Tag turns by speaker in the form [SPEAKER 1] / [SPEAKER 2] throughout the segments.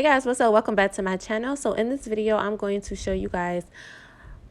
[SPEAKER 1] guys, what's up? Welcome back to my channel. So in this video, I'm going to show you guys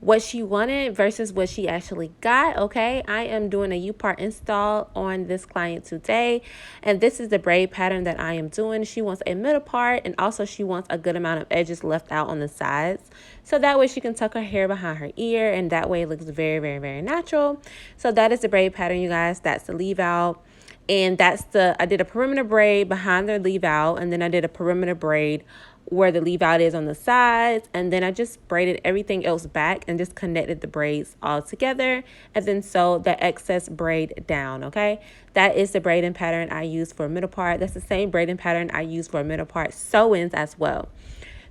[SPEAKER 1] what she wanted versus what she actually got. Okay, I am doing a U-part install on this client today, and this is the braid pattern that I am doing. She wants a middle part, and also she wants a good amount of edges left out on the sides, so that way she can tuck her hair behind her ear, and that way it looks very natural. So that is the braid pattern, you guys. That's the leave out. And I did a perimeter braid behind the leave out, and then I did a perimeter braid where the leave out is on the sides, and then I just braided everything else back and just connected the braids all together, and then sewed the excess braid down. Okay, that is the braiding pattern I use for a middle part. That's the same braiding pattern I use for a middle part sew-ins as well.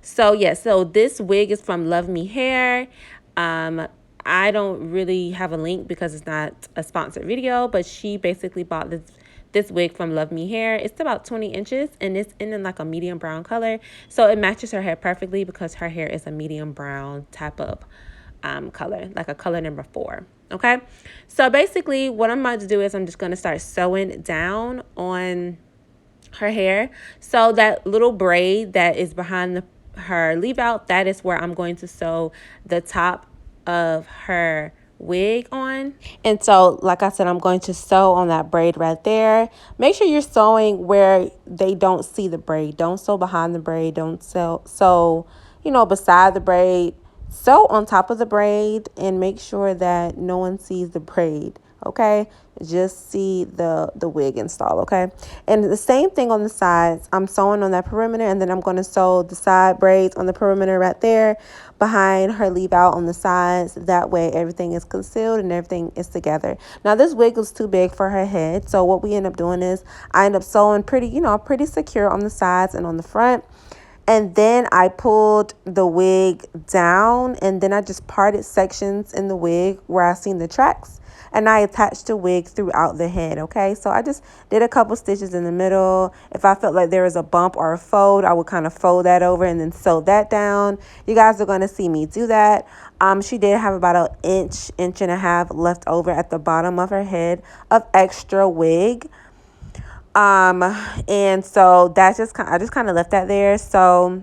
[SPEAKER 1] So yeah, so this wig is from Love Me Hair. I don't really have a link because it's not a sponsored video, but she basically bought this wig from Love Me Hair. It's about 20 inches, and it's in like a medium brown color, so it matches her hair perfectly because her hair is a medium brown type of color, like a color number 4. Okay, so basically what I'm about to do is I'm just going to start sewing down on her hair. So that little braid that is behind her leave out, that is where I'm going to sew the top of her wig on. And so like I said, I'm going to sew on that braid right there. Make sure you're sewing where they don't see the braid. Don't sew behind the braid. Don't sew beside the braid. Sew on top of the braid, and make sure that no one sees the braid. Okay, just see the wig install. Okay, and the same thing on the sides. I'm sewing on that perimeter, and then I'm going to sew the side braids on the perimeter right there behind her leave out on the sides. That way everything is concealed and everything is together. Now this wig was too big for her head, so what we end up doing is I end up sewing pretty secure on the sides and on the front. And then I pulled the wig down, and then I just parted sections in the wig where I seen the tracks, and I attached the wig throughout the head. Okay, so I just did a couple stitches in the middle. If I felt like there was a bump or a fold, I would kind of fold that over and then sew that down. You guys are going to see me do that. She did have about an inch and a half left over at the bottom of her head of extra wig. And so that's I just kind of left that there. So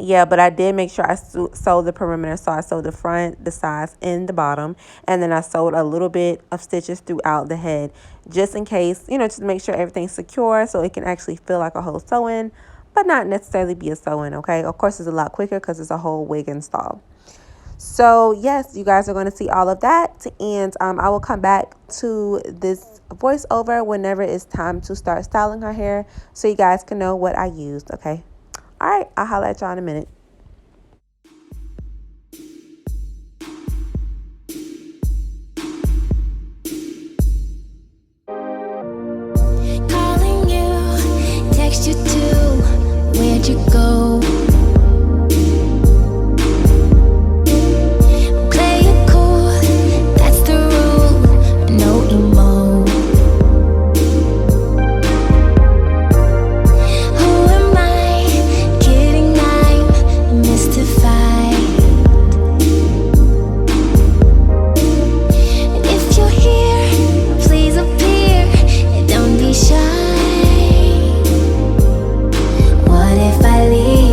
[SPEAKER 1] yeah, but I did make sure I sewed the perimeter. So I sewed the front, the sides, and the bottom, and then I sewed a little bit of stitches throughout the head, just in case, just to make sure everything's secure, so it can actually feel like a whole sew-in, but not necessarily be a sew-in. Okay, of course it's a lot quicker because it's a whole wig install. So yes, you guys are going to see all of that, and I will come back to this voiceover whenever it's time to start styling her hair, so you guys can know what I used. Okay, all right, I'll holler at y'all in a minute.
[SPEAKER 2] Calling you, text you too, where'd you go? What if I leave?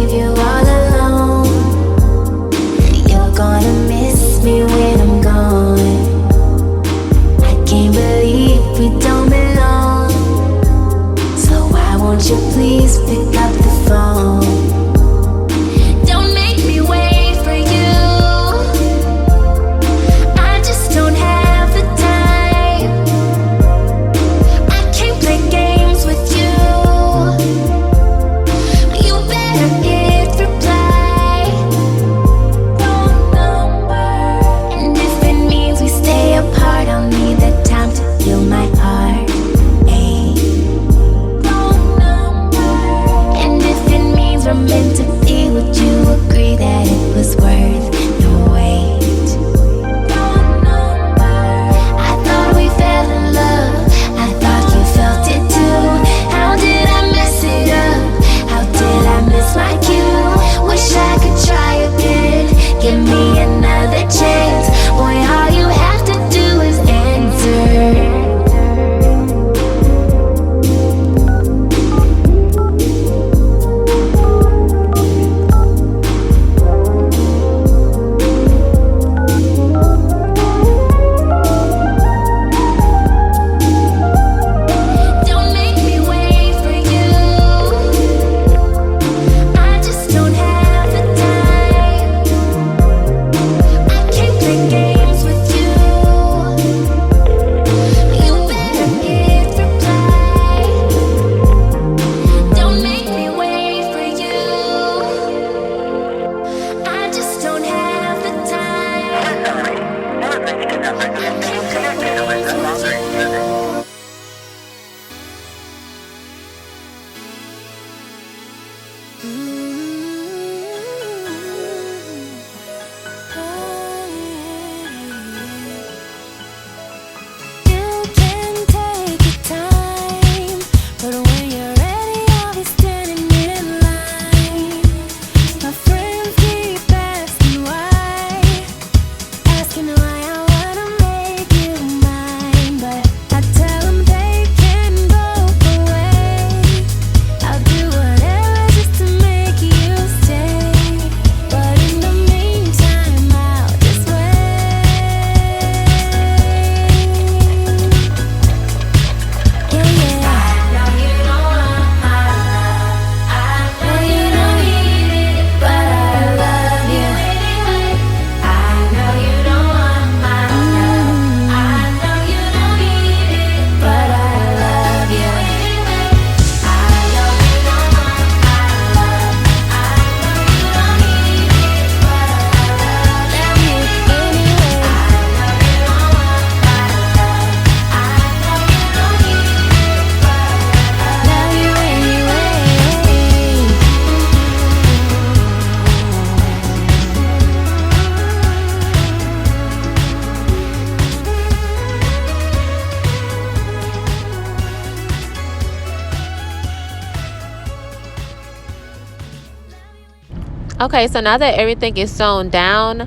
[SPEAKER 1] Okay, so now that everything is sewn down,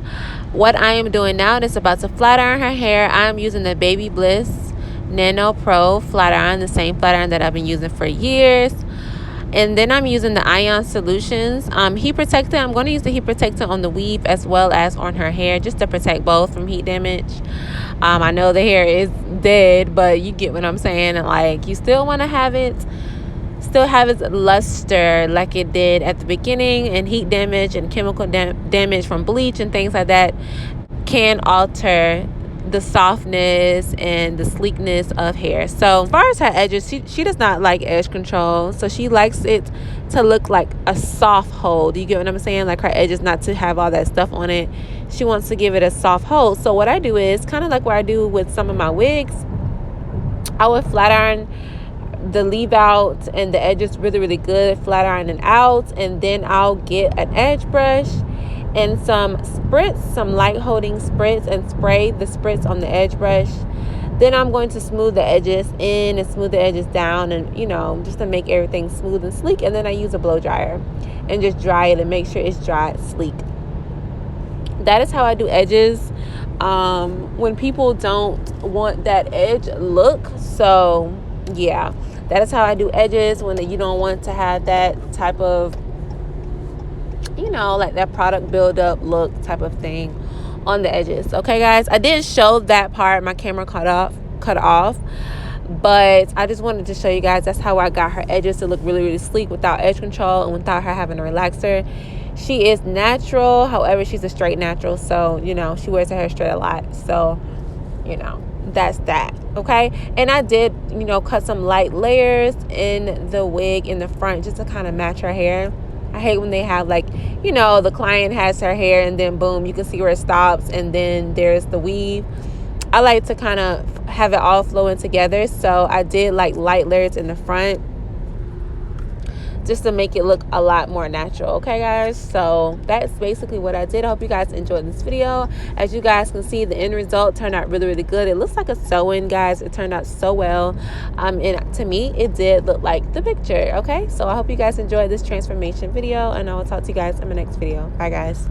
[SPEAKER 1] what I am doing now is about to flat iron her hair. I'm using the Baby Bliss Nano Pro flat iron, the same flat iron that I've been using for years. And then I'm using the Ion Solutions heat protector. I'm going to use the heat protector on the weave as well as on her hair, just to protect both from heat damage. I know the hair is dead, but you get what I'm saying. Like, you still want to have it still have its luster like it did at the beginning, and heat damage and chemical damage from bleach and things like that can alter the softness and the sleekness of hair. So as far as her edges, she does not like edge control, so she likes it to look like a soft hold. You get what I'm saying? Like, her edges not to have all that stuff on it. She wants to give it a soft hold. So what I do is kind of like what I do with some of my wigs. I would flat iron the leave out and the edges really good, flat iron it out, and then I'll get an edge brush and some spritz, some light holding spritz, and spray the spritz on the edge brush. Then I'm going to smooth the edges in and smooth the edges down, and just to make everything smooth and sleek. And then I use a blow dryer and just dry it and make sure it's dry, sleek. That is how I do edges when people don't want that edge look. So yeah, that is how I do edges when you don't want to have that type of, like that product buildup look type of thing on the edges. Okay, guys, I didn't show that part. My camera cut off, but I just wanted to show you guys that's how I got her edges to look really sleek without edge control and without her having a relaxer. She is natural, however, she's a straight natural, so she wears her hair straight a lot. So that's that. Okay, and I did cut some light layers in the wig in the front just to kind of match her hair. I hate when they have, like, the client has her hair and then boom, you can see where it stops and then there's the weave. I like to kind of have it all flowing together, so I did like light layers in the front just to make it look a lot more natural. Okay, guys, so that's basically what I did. I hope you guys enjoyed this video. As you guys can see, the end result turned out really good. It looks like a sew-in, guys. It turned out so well, and to me it did look like the picture. Okay, so I hope you guys enjoyed this transformation video, and I will talk to you guys in my next video. Bye, guys.